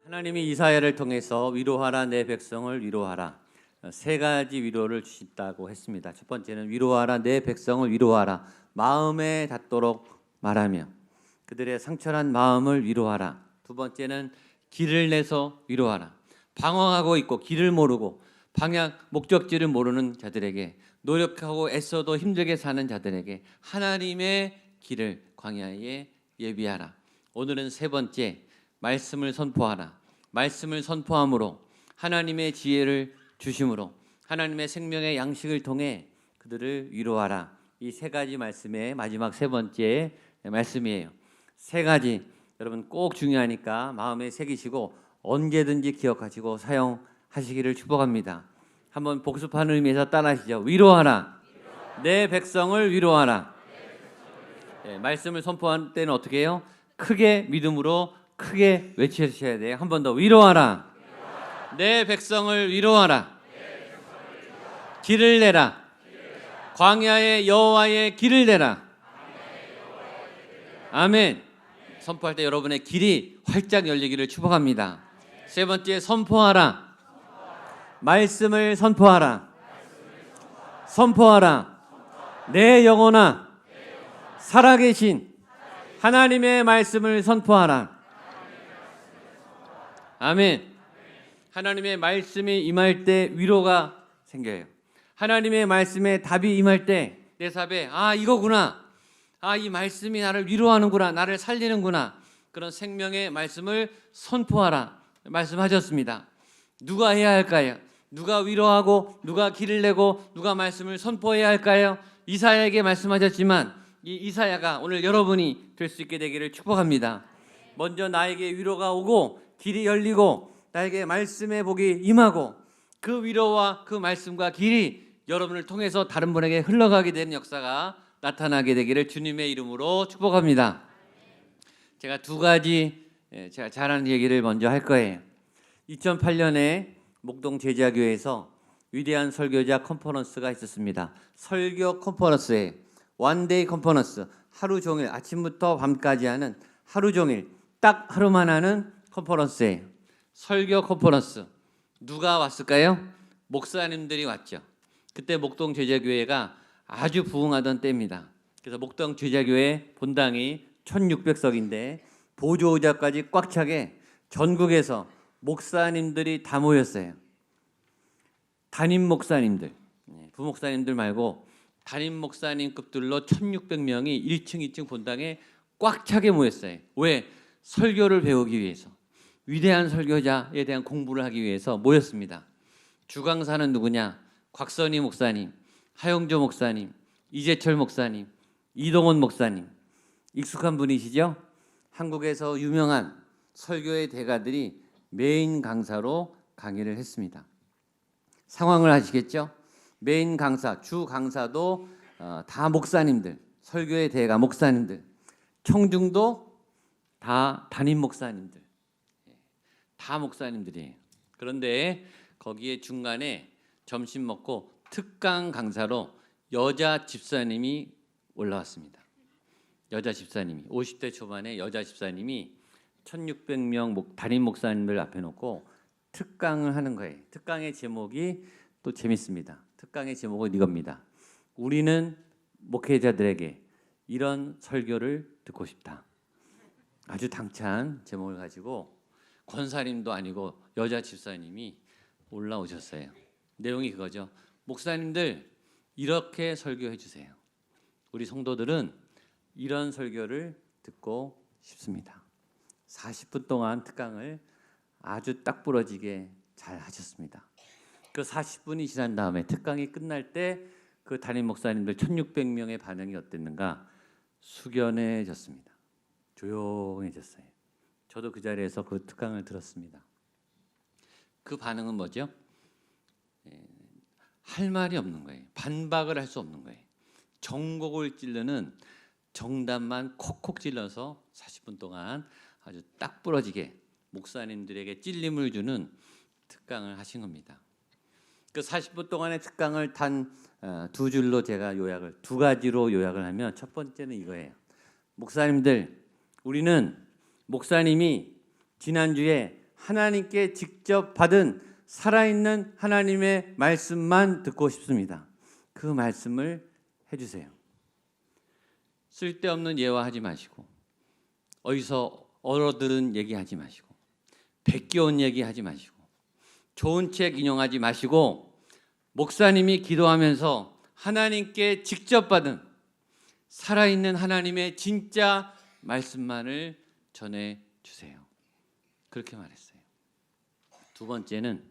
하나님이 이사야를 통해서 위로하라 내 백성을 위로하라 세 가지 위로를 주신다고 했습니다. 첫 번째는 위로하라 내 백성을 위로하라 마음에 닿도록 말하며 그들의 상처난 마음을 위로하라. 두 번째는 길을 내서 위로하라. 방황하고 있고 길을 모르고 방향 목적지를 모르는 자들에게 노력하고 애써도 힘들게 사는 자들에게 하나님의 길을 광야에 예비하라. 오늘은 세 번째 말씀을 선포하라. 말씀을 선포함으로 하나님의 지혜를 주심으로 하나님의 생명의 양식을 통해 그들을 위로하라. 이 세 가지 말씀의 마지막 세 번째 말씀이에요. 세 가지 여러분 꼭 중요하니까 마음에 새기시고 언제든지 기억하시고 사용하시기를 축복합니다. 한번 복습하는 의미에서 따라하시죠. 위로하라. 내 백성을 위로하라. 말씀을 선포할 때는 어떻게 해요? 크게 믿음으로 크게 외치셔야 돼요. 한 번 더 위로하라. 내 백성을 위로하라. 길을 내라. 광야의 여호와의 길을 내라. 아멘. 선포할 때 여러분의 길이 활짝 열리기를 축복합니다. 세 번째 선포하라. 말씀을 선포하라. 선포하라. 내 영혼아 살아계신 하나님의 말씀을 선포하라. 아멘. 하나님의 말씀이 임할 때 위로가 생겨요. 하나님의 말씀에 답이 임할 때 내 삶에 이거구나. 이 말씀이 나를 위로하는구나. 나를 살리는구나. 그런 생명의 말씀을 선포하라 말씀하셨습니다. 누가 해야 할까요? 누가 위로하고 누가 길을 내고 누가 말씀을 선포해야 할까요? 이사야에게 말씀하셨지만 이 이사야가 오늘 여러분이 될 수 있게 되기를 축복합니다. 먼저 나에게 위로가 오고 길이 열리고 나에게 말씀의 복이 임하고 그 위로와 그 말씀과 길이 여러분을 통해서 다른 분에게 흘러가게 되는 역사가 나타나게 되기를 주님의 이름으로 축복합니다. 제가 두 가지 제가 잘하는 얘기를 먼저 할 거예요. 2008년에 목동 제자교회에서 위대한 설교자 컨퍼런스가 있었습니다. 설교 컨퍼런스에 원데이 컨퍼런스, 하루 종일 아침부터 밤까지 하는 하루 종일 딱 하루만 하는 컨퍼런스예요. 설교 컨퍼런스. 누가 왔을까요? 목사님들이 왔죠. 그때 목동 제자교회가 아주 부흥하던 때입니다. 그래서 목동 제자교회 본당이 1600석인데 보조의자까지 꽉 차게 전국에서 목사님들이 다 모였어요. 담임 목사님들, 부목사님들 말고 담임 목사님급들로 1600명이 1층, 2층 본당에 꽉 차게 모였어요. 왜? 설교를 배우기 위해서, 위대한 설교자에 대한 공부를 하기 위해서 모였습니다. 주강사는 누구냐? 곽선희 목사님, 하영조 목사님, 이재철 목사님, 이동원 목사님. 익숙한 분이시죠? 한국에서 유명한 설교의 대가들이 메인 강사로 강의를 했습니다. 상황을 아시겠죠? 메인 강사, 주 강사도 다 목사님들, 설교의 대가 목사님들, 청중도 다 담임 목사님들, 다 목사님들이에요. 그런데 거기에 중간에 점심 먹고 특강 강사로 여자 집사님이 올라왔습니다. 여자 집사님이 50대 초반의 여자 집사님이 1600명 담임 목사님들 앞에 놓고 특강을 하는 거예요. 특강의 제목이 또 재밌습니다. 특강의 제목은 이겁니다. 우리는 목회자들에게 이런 설교를 듣고 싶다. 아주 당찬 제목을 가지고 권사님도 아니고 여자 집사님이 올라오셨어요. 내용이 그거죠. 목사님들 이렇게 설교해 주세요. 우리 성도들은 이런 설교를 듣고 싶습니다. 40분 동안 특강을 아주 딱 부러지게 잘 하셨습니다. 그 40분이 지난 다음에 특강이 끝날 때 그 담임 목사님들 1600명의 반응이 어땠는가? 숙연해졌습니다. 조용해졌어요. 저도 그 자리에서 그 특강을 들었습니다. 그 반응은 뭐죠? 할 말이 없는 거예요. 반박을 할 수 없는 거예요. 정곡을 찌르는 정답만 콕콕 찔러서 40분 동안 아주 딱 부러지게 목사님들에게 찔림을 주는 특강을 하신 겁니다. 그 40분 동안의 특강을 단 두 줄로 제가 두 가지로 요약을 하면 첫 번째는 이거예요. 목사님들, 우리는 목사님이 지난주에 하나님께 직접 받은 살아있는 하나님의 말씀만 듣고 싶습니다. 그 말씀을 해주세요. 쓸데없는 예화하지 마시고, 어디서 얼어들은 얘기하지 마시고, 베껴온 얘기하지 마시고, 좋은 책 인용하지 마시고, 목사님이 기도하면서 하나님께 직접 받은 살아있는 하나님의 진짜 말씀만을 전해주세요. 그렇게 말했어요. 두 번째는,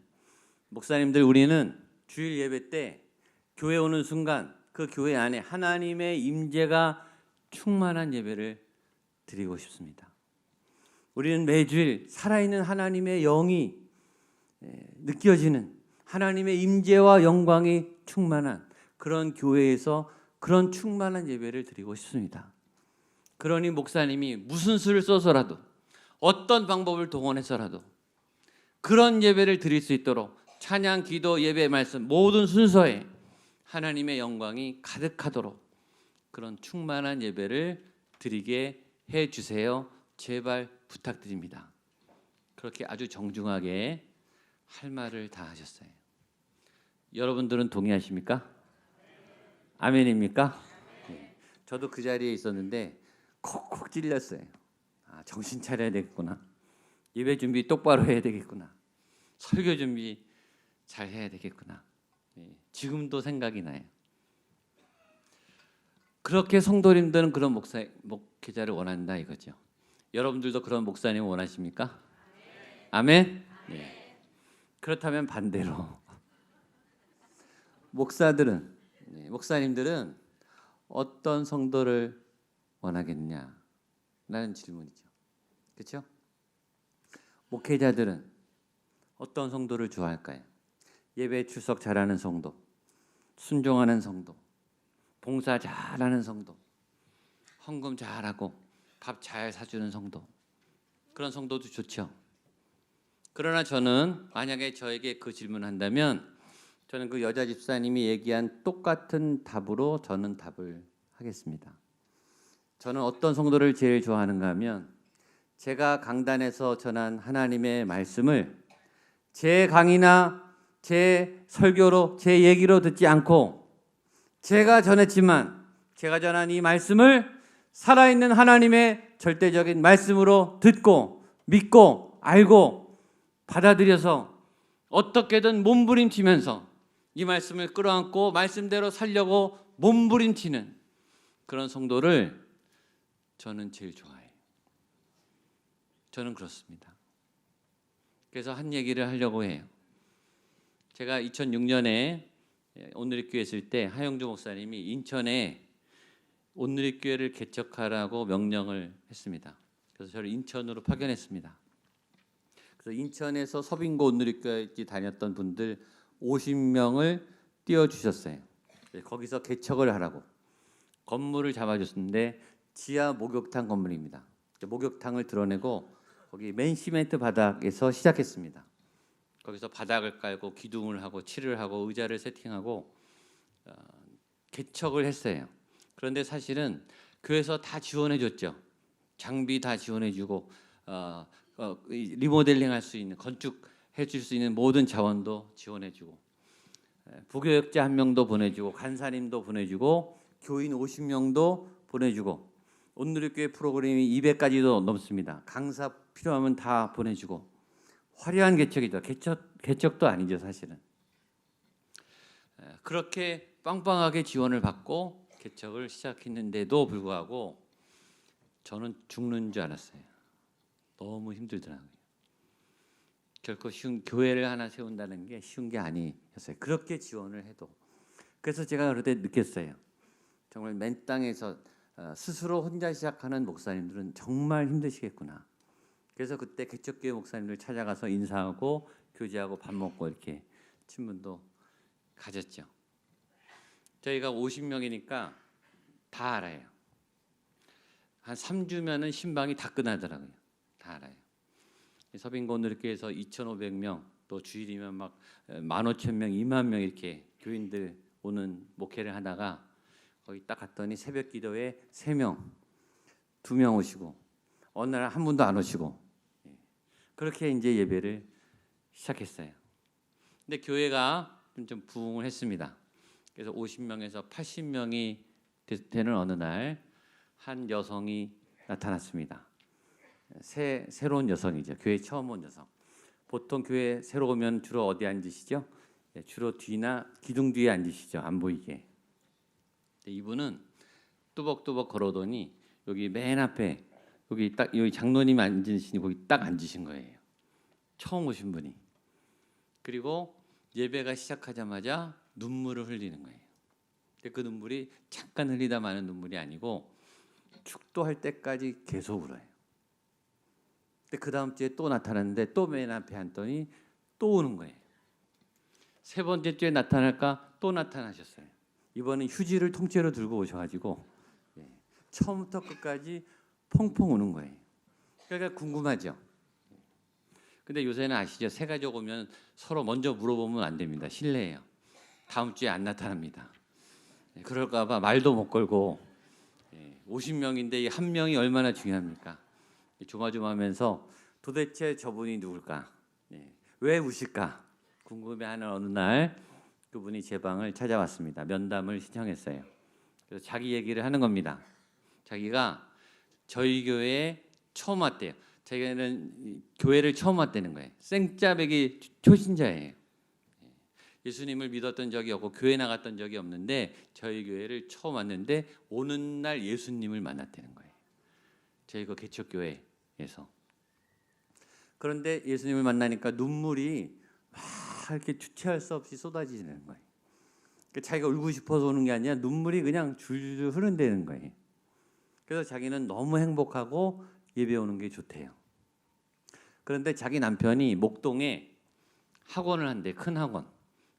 목사님들, 우리는 주일 예배 때 교회 오는 순간 그 교회 안에 하나님의 임재가 충만한 예배를 드리고 싶습니다. 우리는 매주일 살아있는 하나님의 영이 느껴지는, 하나님의 임재와 영광이 충만한 그런 교회에서 그런 충만한 예배를 드리고 싶습니다. 그러니 목사님이 무슨 수를 써서라도, 어떤 방법을 동원해서라도 그런 예배를 드릴 수 있도록 찬양, 기도, 예배, 말씀 모든 순서에 하나님의 영광이 가득하도록 그런 충만한 예배를 드리게 해주세요. 제발 부탁드립니다. 그렇게 아주 정중하게 할 말을 다 하셨어요. 여러분들은 동의하십니까? 아멘입니까? 네. 저도 그 자리에 있었는데 콕콕 찔렸어요. 정신 차려야 되겠구나. 예배 준비 똑바로 해야 되겠구나. 설교 준비 잘 해야 되겠구나. 네. 지금도 생각이 나요. 그렇게 성도님들은 그런 목회자를 원한다 이거죠. 여러분들도 그런 목사님 원하십니까? 아멘? 네. 그렇다면 반대로 목사님들은 어떤 성도를 원하겠냐? 라는 질문이죠. 그렇죠? 목회자들은 어떤 성도를 좋아할까요? 예배 출석 잘하는 성도, 순종하는 성도, 봉사 잘하는 성도, 헌금 잘하고 밥 잘 사주는 성도, 그런 성도도 좋죠. 그러나 저는 만약에 저에게 그 질문한다면 저는 그 여자 집사님이 얘기한 똑같은 답으로 저는 답을 하겠습니다. 저는 어떤 성도를 제일 좋아하는가 하면 제가 강단에서 전한 하나님의 말씀을 제 강의나 제 설교로, 제 얘기로 듣지 않고 제가 전했지만 제가 전한 이 말씀을 살아있는 하나님의 절대적인 말씀으로 듣고 믿고 알고 받아들여서 어떻게든 몸부림치면서 이 말씀을 끌어안고 말씀대로 살려고 몸부림치는 그런 성도를 저는 제일 좋아해요. 저는 그렇습니다. 그래서 한 얘기를 하려고 해요. 제가 2006년에 온누리교회 있을 때 하영주 목사님이 인천에 온누리교회를 개척하라고 명령을 했습니다. 그래서 저를 인천으로 파견했습니다. 그래서 인천에서 서빙고 온누리교회 다녔던 분들 50명을 띄워주셨어요. 거기서 개척을 하라고 건물을 잡아줬는데 지하 목욕탕 건물입니다. 목욕탕을 드러내고 거기 맨시멘트 바닥에서 시작했습니다. 거기서 바닥을 깔고 기둥을 하고 칠을 하고 의자를 세팅하고 개척을 했어요. 그런데 사실은 교회에서 다 지원해줬죠. 장비 다 지원해주고 리모델링할 수 있는, 건축해줄 수 있는 모든 자원도 지원해주고 부교역자 1명도 보내주고 간사님도 보내주고 교인 50명도 보내주고 온누리교회 프로그램이 200가지도 넘습니다. 강사 필요하면 다 보내주고 화려한 개척이죠. 개척도 아니죠 사실은. 그렇게 빵빵하게 지원을 받고 개척을 시작했는데도 불구하고 저는 죽는 줄 알았어요. 너무 힘들더라고요. 결코 쉬운 교회를 하나 세운다는 게 쉬운 게 아니었어요. 그렇게 지원을 해도. 그래서 제가 그럴 때 느꼈어요. 정말 맨 땅에서 스스로 혼자 시작하는 목사님들은 정말 힘드시겠구나. 그래서 그때 개척교회 목사님들 찾아가서 인사하고 교제하고 밥 먹고 이렇게 친분도 가졌죠. 저희가 50명이니까 다 알아요. 한 3주면은 신방이 다 끝나더라고요. 다 알아요. 서빙고 온누리교회에서 2,500명, 또 주일이면 막 15,000명, 2만 명 이렇게 교인들 오는 목회를 하다가 거기 딱 갔더니 새벽 기도에 3명, 2명 오시고 어느 날 한 분도 안 오시고 그렇게 이제 예배를 시작했어요. 근데 교회가 좀 부흥을 했습니다. 그래서 50명에서 80명이 되는 어느 날 한 여성이 나타났습니다. 새로운 여성이죠. 교회 처음 온 여성. 보통 교회 새로 오면 주로 어디 앉으시죠? 주로 뒤나 기둥 뒤에 앉으시죠. 안 보이게. 이분은 뚜벅뚜벅 걸어오더니 여기 맨 앞에 여기 장로님 앉으시니 거기 딱 앉으신 거예요. 처음 오신 분이. 그리고 예배가 시작하자마자 눈물을 흘리는 거예요. 근데 그 눈물이 잠깐 흘리다 마는 눈물이 아니고 축도할 때까지 계속 울어요. 근데 그 다음 주에 또 나타났는데 또 맨 앞에 앉더니 또 우는 거예요. 세 번째 주에 나타날까 또 나타나셨어요. 이번엔 휴지를 통째로 들고 오셔가지고 처음부터 끝까지 펑펑 우는 거예요. 그러니까 궁금하죠. 근데 요새는 아시죠? 새 가족 오면 서로 먼저 물어보면 안 됩니다. 실례예요. 다음 주에 안 나타납니다. 그럴까 봐 말도 못 걸고 50명인데 한 명이 얼마나 중요합니까? 조마조마하면서 도대체 저분이 누굴까? 왜 우실까? 궁금해하는 어느 날 그분이 제 방을 찾아왔습니다. 면담을 신청했어요. 그래서 자기 얘기를 하는 겁니다. 자기가 저희 교회에 처음 왔대요. 자기는 교회를 처음 왔다는 거예요. 생짜배기 초신자예요. 예수님을 믿었던 적이 없고 교회 나갔던 적이 없는데 저희 교회를 처음 왔는데 오는 날 예수님을 만났다는 거예요. 저희 그 개척교회에서. 그런데 예수님을 만나니까 눈물이 막 이렇게 주체할 수 없이 쏟아지는 거예요. 자기가 울고 싶어서 오는 게 아니라 눈물이 그냥 줄줄 흐른다는 거예요. 그래서 자기는 너무 행복하고 예배 오는 게 좋대요. 그런데 자기 남편이 목동에 학원을 한대. 큰 학원.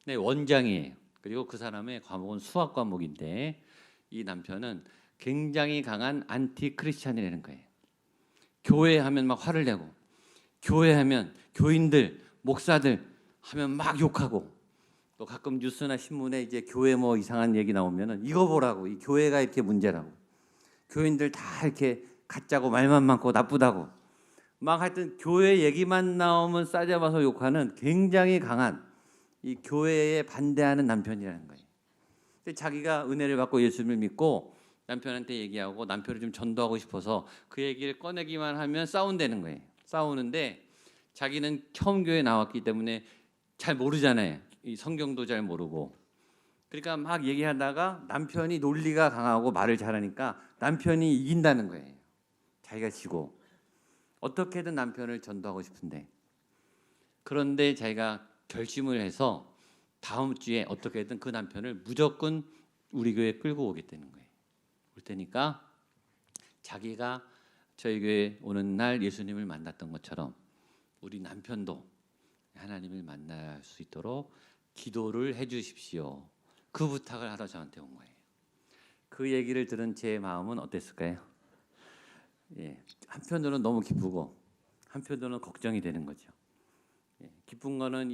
네, 원장이에요. 그리고 그 사람의 과목은 수학 과목인데 이 남편은 굉장히 강한 안티 크리스찬이라는 거예요. 교회 하면 막 화를 내고 교회 하면 교인들, 목사들 하면 막 욕하고 또 가끔 뉴스나 신문에 이제 교회 뭐 이상한 얘기 나오면은 이거 보라고 이 교회가 이렇게 문제라고 교인들 다 이렇게 가짜고 말만 많고 나쁘다고 막 하여튼 교회 얘기만 나오면 싸잡아서 욕하는 굉장히 강한 이 교회에 반대하는 남편이라는 거예요. 근데 자기가 은혜를 받고 예수님을 믿고 남편한테 얘기하고 남편을 좀 전도하고 싶어서 그 얘기를 꺼내기만 하면 싸운다는 거예요. 싸우는데 자기는 처음 교회 나왔기 때문에 잘 모르잖아요. 이 성경도 잘 모르고. 그러니까 막 얘기하다가 남편이 논리가 강하고 말을 잘하니까 남편이 이긴다는 거예요. 자기가 지고. 어떻게든 남편을 전도하고 싶은데. 그런데 자기가 결심을 해서 다음 주에 어떻게든 그 남편을 무조건 우리 교회에 끌고 오겠다는 거예요. 올 테니까 자기가 저희 교회에 오는 날 예수님을 만났던 것처럼 우리 남편도 하나님을 만날 수 있도록 기도를 해 주십시오. 그 부탁을 하러 저한테 온 거예요. 그 얘기를 들은 제 마음은 어땠을까요? 한편으로는 너무 기쁘고 한편으로는 걱정이 되는 거죠. 기쁜 거는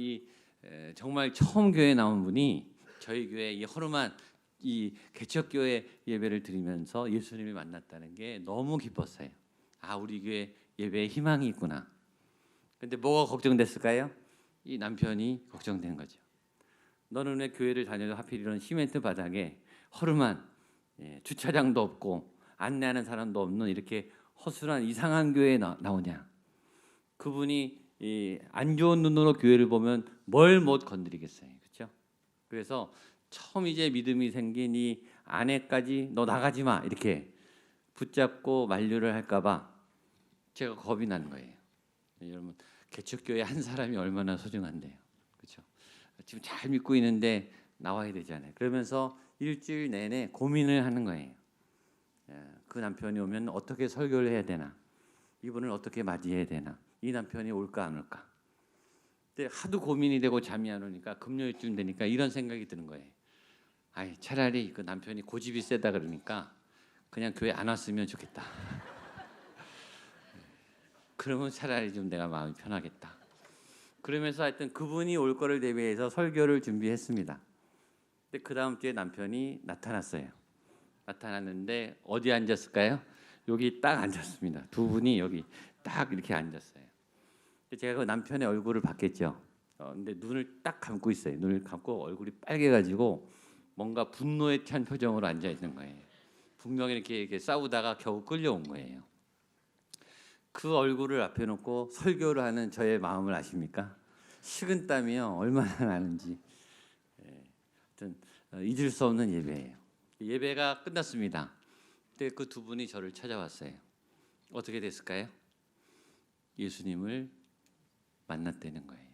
정말 처음 교회에 나온 분이 저희 교회 이 허름한 이 개척교회 예배를 드리면서 예수님을 만났다는 게 너무 기뻤어요. 아, 우리 교회 예배에 희망이 있구나. 근데 뭐가 걱정됐을까요? 이 남편이 걱정된 거죠. 너는 왜 교회를 다녀도 하필 이런 시멘트 바닥에 허름한 주차장도 없고 안내하는 사람도 없는 이렇게 허술한 이상한 교회에 나오냐? 그분이 안 좋은 눈으로 교회를 보면 뭘 못 건드리겠어요, 그렇죠? 그래서 처음 이제 믿음이 생긴 이 아내까지 너 나가지 마 이렇게 붙잡고 만류를 할까봐 제가 겁이 난 거예요. 여러분 개척교회 한 사람이 얼마나 소중한데요, 그렇죠? 지금 잘 믿고 있는데 나와야 되잖아요. 그러면서 일주일 내내 고민을 하는 거예요. 그 남편이 오면 어떻게 설교를 해야 되나, 이분을 어떻게 맞이해야 되나. 이 남편이 올까 안 올까. 근데 하도 고민이 되고 잠이 안 오니까 금요일쯤 되니까 이런 생각이 드는 거예요. 아이, 차라리 그 남편이 고집이 세다 그러니까 그냥 교회 안 왔으면 좋겠다. 그러면 차라리 좀 내가 마음이 편하겠다. 그러면서 하여튼 그분이 올 거를 대비해서 설교를 준비했습니다. 근데 그 다음 주에 남편이 나타났어요. 나타났는데 어디 앉았을까요? 여기 딱 앉았습니다. 두 분이 여기 딱 이렇게 앉았어요. 제가 그 남편의 얼굴을 봤겠죠. 근데 눈을 딱 감고 있어요. 눈을 감고 얼굴이 빨개가지고 뭔가 분노에 찬 표정으로 앉아 있는 거예요. 분명히 이렇게 싸우다가 겨우 끌려온 거예요. 그 얼굴을 앞에 놓고 설교를 하는 저의 마음을 아십니까? 식은땀이요 얼마나 나는지. 하여튼 잊을 수 없는 예배예요. 예배가 끝났습니다. 그때 그 두 분이 저를 찾아왔어요. 어떻게 됐을까요? 예수님을 만났다는 거예요.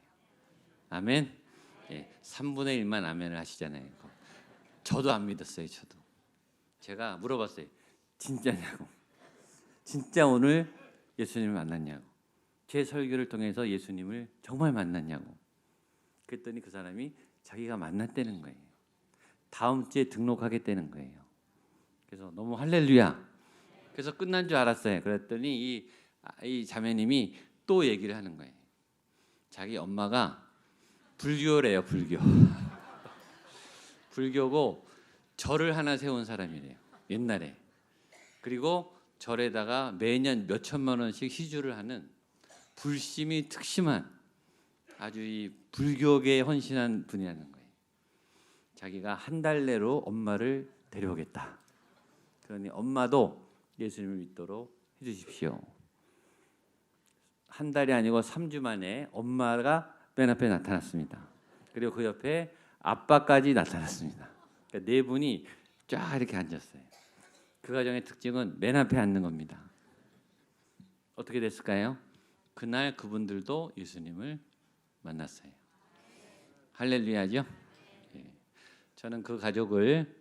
아멘. 3분의 1만 아멘을 하시잖아요. 저도 안 믿었어요. 저도. 제가 물어봤어요. 진짜냐고. 진짜 오늘 예수님을 만났냐고. 제 설교를 통해서 예수님을 정말 만났냐고. 그랬더니 그 사람이 자기가 만났다는 거예요. 다음 주에 등록하겠다는 거예요. 그래서 너무 할렐루야. 그래서 끝난 줄 알았어요. 그랬더니 이 자매님이 또 얘기를 하는 거예요. 자기 엄마가 불교래요. 불교고 절을 하나 세운 사람이래요. 옛날에. 그리고 절에다가 매년 몇 천만 원씩 시주를 하는 불심이 특심한 아주 이 불교계에 헌신한 분이라는 거예요. 자기가 한 달 내로 엄마를 데려오겠다. 그러니 엄마도 예수님을 믿도록 해주십시오. 한 달이 아니고 3주 만에 엄마가 맨 앞에 나타났습니다. 그리고 그 옆에 아빠까지 나타났습니다. 그러니까 네 분이 쫙 이렇게 앉았어요. 그 가정의 특징은 맨 앞에 앉는 겁니다. 어떻게 됐을까요? 그날 그분들도 예수님을 만났어요. 할렐루야죠? 저는 그 가족을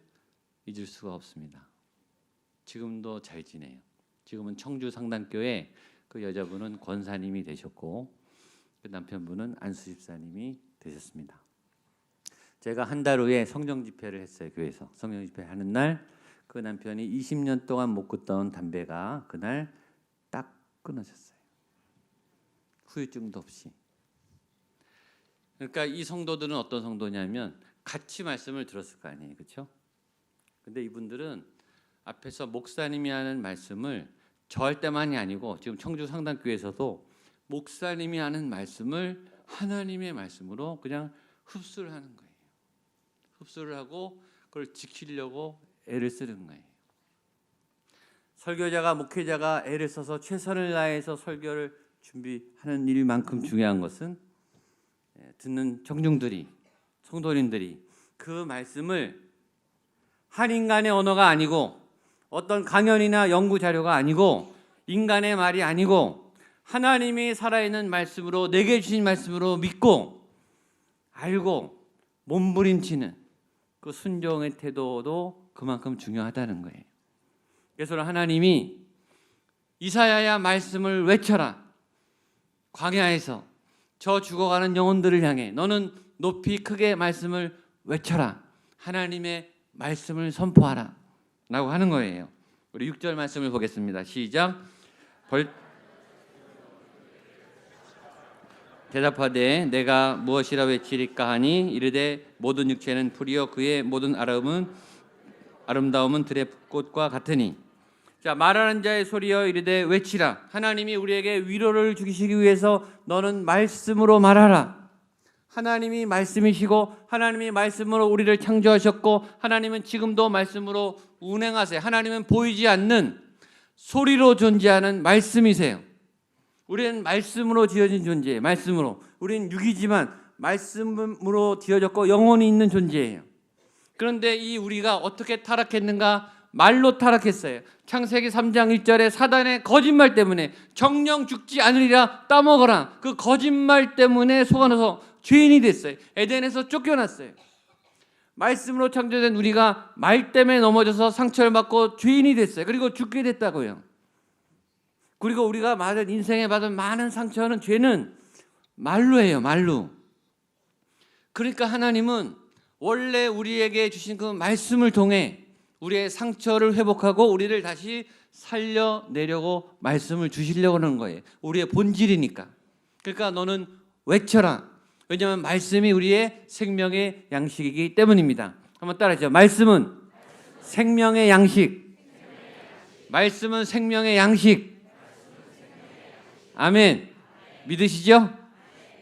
잊을 수가 없습니다. 지금도 잘 지내요. 지금은 청주 상담교회 그 여자분은 권사님이 되셨고 그 남편분은 안수 집사님이 되셨습니다. 제가 한 달 후에 성령 집회를 했어요. 교회에서 성령 집회 하는 날 그 남편이 20년 동안 못 끊던 담배가 그날 딱 끊어졌어요. 후유증도 없이. 그러니까 이 성도들은 어떤 성도냐면 같이 말씀을 들었을 거 아니에요, 그렇죠? 근데 이분들은 앞에서 목사님이 하는 말씀을 저 할 때만이 아니고 지금 청주 상담교회에서도 목사님이 하는 말씀을 하나님의 말씀으로 그냥 흡수를 하는 거예요. 흡수를 하고 그걸 지키려고 애를 쓰는 거예요. 설교자가 목회자가 애를 써서 최선을 다해서 설교를 준비하는 일만큼 중요한 것은 듣는 청중들이 성도님들이 그 말씀을 한 인간의 언어가 아니고 어떤 강연이나 연구 자료가 아니고 인간의 말이 아니고 하나님이 살아있는 말씀으로 내게 주신 말씀으로 믿고 알고 몸부림치는 그 순종의 태도도 그만큼 중요하다는 거예요. 그래서 하나님이 이사야야 말씀을 외쳐라. 광야에서 저 죽어가는 영혼들을 향해 너는 높이 크게 말씀을 외쳐라. 하나님의 말씀을 선포하라 라고 하는 거예요. 우리 6절 말씀을 보겠습니다. 시작. 대답하되 내가 무엇이라 외치리까 하니 이르되 모든 육체는 풀이요 그의 모든 아름다움은 들의 꽃과 같으니. 자, 말하는 자의 소리여 이르되 외치라. 하나님이 우리에게 위로를 주시기 위해서 너는 말씀으로 말하라. 하나님이 말씀이시고 하나님이 말씀으로 우리를 창조하셨고 하나님은 지금도 말씀으로 운행하세요. 하나님은 보이지 않는 소리로 존재하는 말씀이세요. 우리는 말씀으로 지어진 존재예요. 말씀으로. 우리는 육이지만 말씀으로 지어졌고 영혼이 있는 존재예요. 그런데 이 우리가 어떻게 타락했는가? 말로 타락했어요. 창세기 3장 1절에 사단의 거짓말 때문에 정령 죽지 않으리라 따먹어라. 그 거짓말 때문에 속아넣어서 죄인이 됐어요. 에덴에서 쫓겨났어요. 말씀으로 창조된 우리가 말 때문에 넘어져서 상처를 받고 죄인이 됐어요. 그리고 죽게 됐다고요. 그리고 우리가 받은 인생에 받은 많은 상처는 죄는 말로 해요. 말로. 그러니까 하나님은 원래 우리에게 주신 그 말씀을 통해 우리의 상처를 회복하고 우리를 다시 살려내려고 말씀을 주시려고 하는 거예요. 우리의 본질이니까. 그러니까 너는 외쳐라. 왜냐하면 말씀이 우리의 생명의 양식이기 때문입니다. 한번 따라하죠. 말씀은 생명의 양식. 말씀은 생명의 양식. 아멘. 믿으시죠?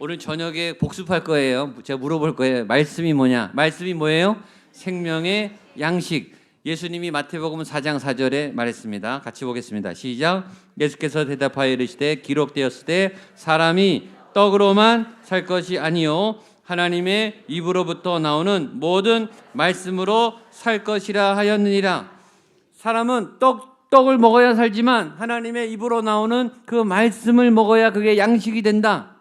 오늘 저녁에 복습할 거예요. 제가 물어볼 거예요. 말씀이 뭐냐? 말씀이 뭐예요? 생명의 양식. 예수님이 마태복음 4장 4절에 말했습니다. 같이 보겠습니다. 시작. 예수께서 대답하여 이르시되 기록되었을 때 사람이 떡으로만 살 것이 아니요 하나님의 입으로부터 나오는 모든 말씀으로 살 것이라 하였느니라. 사람은 떡을 먹어야 살지만 하나님의 입으로 나오는 그 말씀을 먹어야 그게 양식이 된다.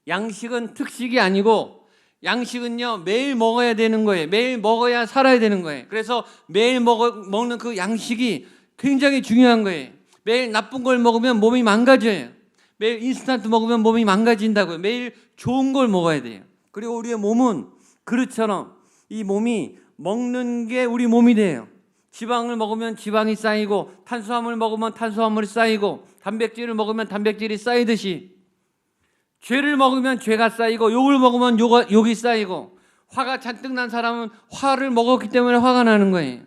양식은 특식이 아니고 양식은요 매일 먹어야 되는 거예요. 매일 먹어야 살아야 되는 거예요. 그래서 매일 먹는 그 양식이 굉장히 중요한 거예요. 매일 나쁜 걸 먹으면 몸이 망가져요. 매일 인스턴트 먹으면 몸이 망가진다고요. 매일 좋은 걸 먹어야 돼요. 그리고 우리의 몸은 그릇처럼 이 몸이 먹는 게 우리 몸이 돼요. 지방을 먹으면 지방이 쌓이고 탄수화물을 먹으면 탄수화물이 쌓이고 단백질을 먹으면 단백질이 쌓이듯이 죄를 먹으면 죄가 쌓이고 욕을 먹으면 욕이 쌓이고 화가 잔뜩 난 사람은 화를 먹었기 때문에 화가 나는 거예요.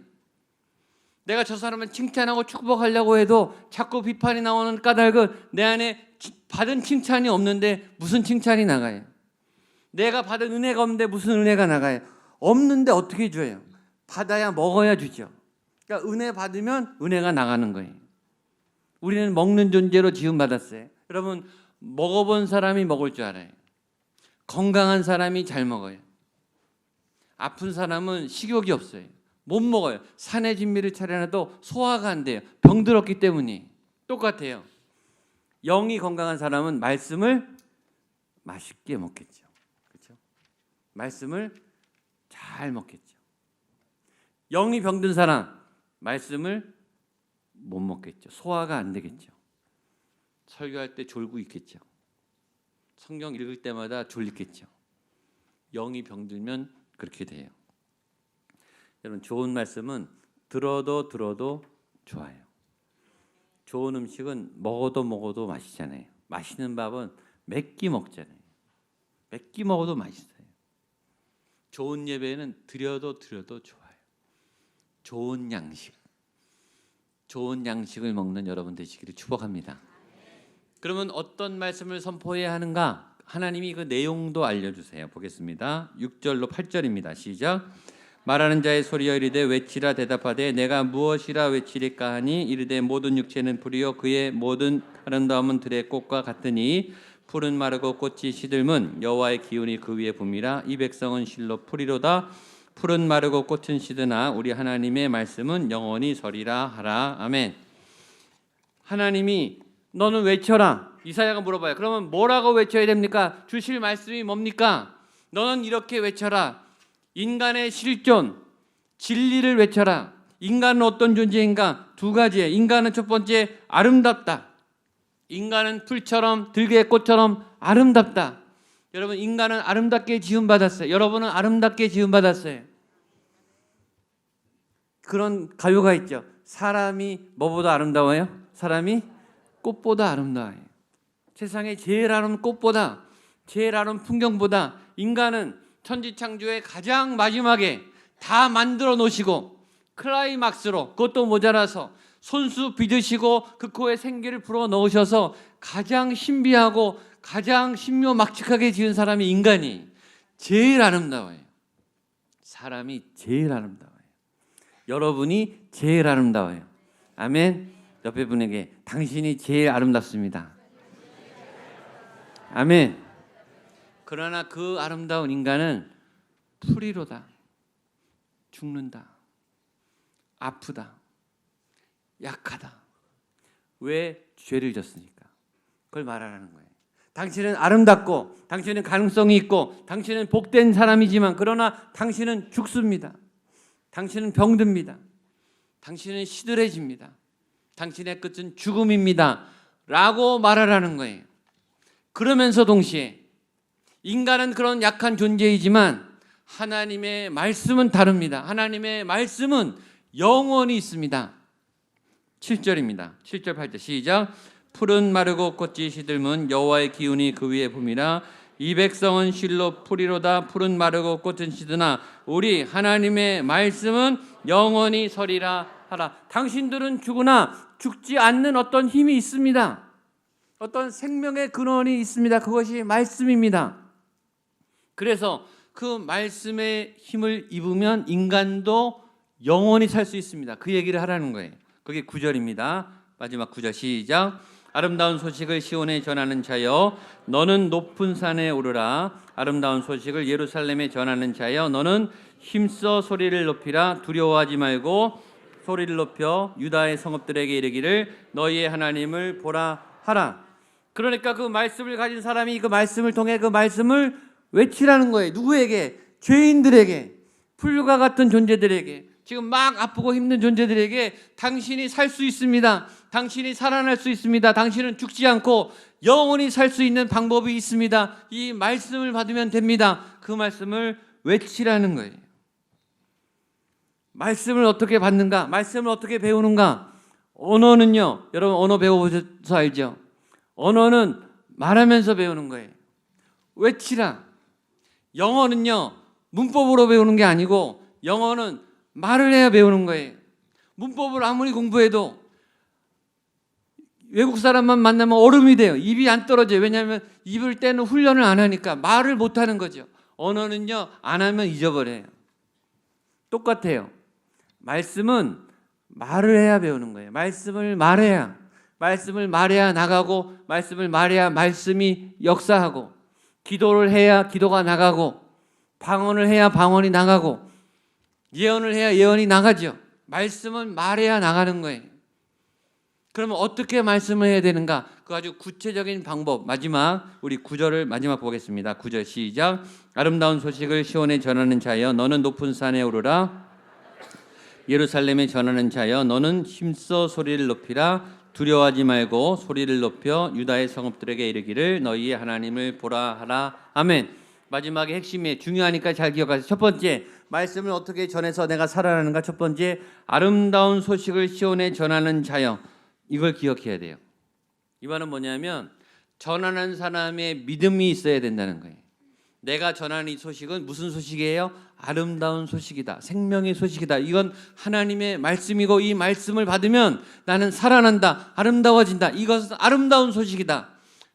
내가 저 사람을 칭찬하고 축복하려고 해도 자꾸 비판이 나오는 까닭은 내 안에 받은 칭찬이 없는데 무슨 칭찬이 나가요? 내가 받은 은혜가 없는데 무슨 은혜가 나가요? 없는데 어떻게 줘요? 받아야 먹어야 주죠. 그러니까 은혜 받으면 은혜가 나가는 거예요. 우리는 먹는 존재로 지음받았어요. 여러분 먹어본 사람이 먹을 줄 알아요. 건강한 사람이 잘 먹어요. 아픈 사람은 식욕이 없어요. 못 먹어요. 산의 진미를 차려놔도 소화가 안 돼요. 병들었기 때문이 똑같아요. 영이 건강한 사람은 말씀을 맛있게 먹겠죠. 그렇죠? 말씀을 잘 먹겠죠. 영이 병든 사람 말씀을 못 먹겠죠. 소화가 안 되겠죠. 설교할 때 졸고 있겠죠. 성경 읽을 때마다 졸리겠죠. 영이 병들면 그렇게 돼요. 여러분 좋은 말씀은 들어도 좋아요. 좋은 음식은 먹어도 맛있잖아요. 맛있는 밥은 몇 끼 먹잖아요. 몇 끼 먹어도 맛있어요. 좋은 예배는 드려도 좋아요. 좋은 양식을 먹는 여러분 되시기를 축복합니다. 그러면 어떤 말씀을 선포해야 하는가? 하나님이 그 내용도 알려주세요. 보겠습니다. 6절로 8절입니다. 시작. 말하는 자의 소리여 이르되 외치라 대답하되 내가 무엇이라 외치리까 하니 이르되 모든 육체는 풀이요 그의 모든 아름다움은 들의 꽃과 같으니 풀은 마르고 꽃이 시들면 여호와의 기운이 그 위에 붐이라 이 백성은 실로 풀이로다. 풀은 마르고 꽃은 시드나 우리 하나님의 말씀은 영원히 서리라 하라. 아멘. 하나님이 너는 외쳐라. 이사야가 물어봐요. 그러면 뭐라고 외쳐야 됩니까? 주실 말씀이 뭡니까? 너는 이렇게 외쳐라. 인간의 실존, 진리를 외쳐라. 인간은 어떤 존재인가? 두 가지예요. 인간은 첫 번째 아름답다. 인간은 풀처럼 들개의 꽃처럼 아름답다. 여러분 인간은 아름답게 지음받았어요. 여러분은 아름답게 지음받았어요. 그런 가요가 있죠. 사람이 뭐보다 아름다워요? 사람이 꽃보다 아름다워요. 세상에 제일 아름다운 꽃보다 제일 아름다운 풍경보다 인간은 천지창조의 가장 마지막에 다 만들어 놓으시고 클라이막스로 그것도 모자라서 손수 빚으시고 그 코에 생기를 불어 넣으셔서 가장 신비하고 가장 신묘막측하게 지은 사람이 인간이 제일 아름다워요. 사람이 제일 아름다워요. 여러분이 제일 아름다워요. 아멘. 옆에 분에게 당신이 제일 아름답습니다. 아멘. 그러나 그 아름다운 인간은 풀이로다. 죽는다. 아프다. 약하다. 왜? 죄를 졌으니까. 그걸 말하라는 거예요. 당신은 아름답고 당신은 가능성이 있고 당신은 복된 사람이지만 그러나 당신은 죽습니다. 당신은 병듭니다. 당신은 시들해집니다. 당신의 끝은 죽음입니다. 라고 말하라는 거예요. 그러면서 동시에 인간은 그런 약한 존재이지만 하나님의 말씀은 다릅니다. 하나님의 말씀은 영원히 있습니다. 7절입니다. 7절 8절 시작. 풀은 마르고 꽃이 시들면 여호와의 기운이 그 위에 붐이라 이 백성은 실로 풀이로다. 풀은 마르고 꽃은 시드나 우리 하나님의 말씀은 영원히 서리라 하라. 당신들은 죽으나 죽지 않는 어떤 힘이 있습니다. 어떤 생명의 근원이 있습니다. 그것이 말씀입니다. 그래서 그 말씀의 힘을 입으면 인간도 영원히 살 수 있습니다. 그 얘기를 하라는 거예요. 그게 9절입니다. 마지막 9절 시작. 아름다운 소식을 시온에 전하는 자여 너는 높은 산에 오르라. 아름다운 소식을 예루살렘에 전하는 자여 너는 힘써 소리를 높이라. 두려워하지 말고 소리를 높여 유다의 성읍들에게 이르기를 너희의 하나님을 보라 하라. 그러니까 그 말씀을 가진 사람이 그 말씀을 통해 그 말씀을 외치라는 거예요. 누구에게? 죄인들에게, 풀과 같은 존재들에게, 지금 막 아프고 힘든 존재들에게 당신이 살 수 있습니다. 당신이 살아날 수 있습니다. 당신은 죽지 않고 영원히 살 수 있는 방법이 있습니다. 이 말씀을 받으면 됩니다. 그 말씀을 외치라는 거예요. 말씀을 어떻게 받는가? 말씀을 어떻게 배우는가? 언어는요, 여러분 언어 배워보셔서 알죠? 언어는 말하면서 배우는 거예요. 외치라. 영어는요, 문법으로 배우는 게 아니고 영어는 말을 해야 배우는 거예요. 문법을 아무리 공부해도 외국 사람만 만나면 얼음이 돼요. 입이 안 떨어져요. 왜냐하면 입을 떼는 훈련을 안 하니까 말을 못 하는 거죠. 언어는요, 안 하면 잊어버려요. 똑같아요. 말씀은 말을 해야 배우는 거예요. 말씀을 말해야 나가고, 말씀을 말해야 말씀이 역사하고, 기도를 해야 기도가 나가고, 방언을 해야 방언이 나가고, 예언을 해야 예언이 나가죠. 말씀은 말해야 나가는 거예요. 그러면 어떻게 말씀을 해야 되는가? 그 아주 구체적인 방법. 마지막 우리 9절을 마지막 보겠습니다. 9절 시작. 아름다운 소식을 시온에 전하는 자여 너는 높은 산에 오르라. 예루살렘에 전하는 자여 너는 힘써 소리를 높이라. 두려워하지 말고 소리를 높여 유다의 성읍들에게 이르기를 너희의 하나님을 보라 하라. 아멘. 마지막에 핵심이 중요하니까 잘 기억하세요. 첫 번째, 말씀을 어떻게 전해서 내가 살아나는가? 첫 번째, 아름다운 소식을 시온에 전하는 자여. 이걸 기억해야 돼요. 이 말은 뭐냐면 전하는 사람의 믿음이 있어야 된다는 거예요. 내가 전하는 이 소식은 무슨 소식이에요? 아름다운 소식이다. 생명의 소식이다. 이건 하나님의 말씀이고 이 말씀을 받으면 나는 살아난다. 아름다워진다. 이것은 아름다운 소식이다.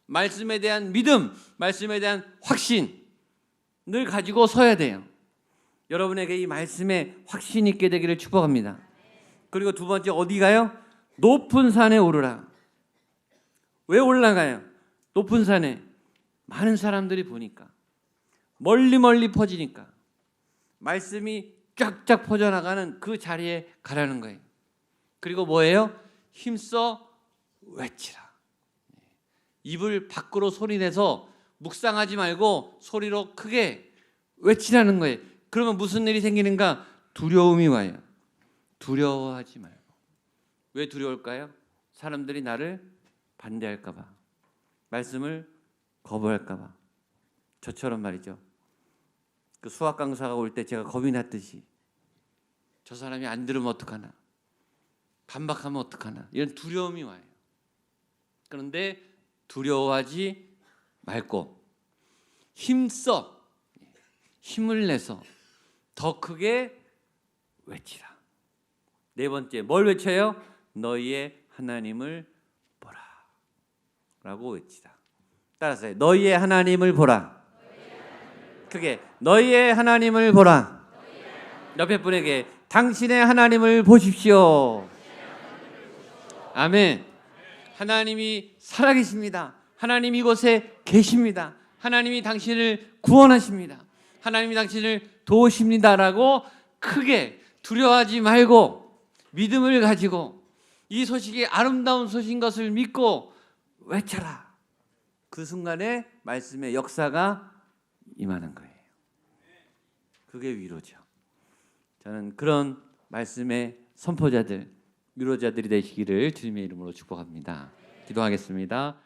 말씀에 대한 믿음, 말씀에 대한 확신을 가지고 서야 돼요. 여러분에게 이 말씀에 확신 있게 되기를 축복합니다. 그리고 두 번째 어디 가요? 높은 산에 오르라. 왜 올라가요? 높은 산에 많은 사람들이 보니까, 멀리 퍼지니까, 말씀이 쫙쫙 퍼져나가는 그 자리에 가라는 거예요. 그리고 뭐예요? 힘써 외치라. 입을 밖으로 소리내서 묵상하지 말고 소리로 크게 외치라는 거예요. 그러면 무슨 일이 생기는가? 두려움이 와요. 두려워하지 말고. 왜 두려울까요? 사람들이 나를 반대할까 봐, 말씀을 거부할까 봐. 저처럼 말이죠. 그 수학 강사가 올 때 제가 겁이 났듯이 저 사람이 안 들으면 어떡하나, 반박하면 어떡하나, 이런 두려움이 와요. 그런데 두려워하지 말고 힘써, 힘을 내서 더 크게 외치라. 네 번째, 뭘 외쳐요? 너희의 하나님을 보라 라고 외치라. 따라서 너희의 하나님을 보라. 크게 너희의 하나님을 보라. 옆에 분에게 당신의 하나님을 보십시오. 아멘. 하나님이 살아계십니다. 하나님 이곳에 계십니다. 하나님이 당신을 구원하십니다. 하나님이 당신을 도우십니다라고 크게 두려워하지 말고 믿음을 가지고 이 소식이 아름다운 소식인 것을 믿고 외쳐라. 그 순간에 말씀의 역사가 임하는 거예요. 그게 위로죠. 저는 그런 말씀의 선포자들, 위로자들이 되시기를 주님의 이름으로 축복합니다. 기도하겠습니다.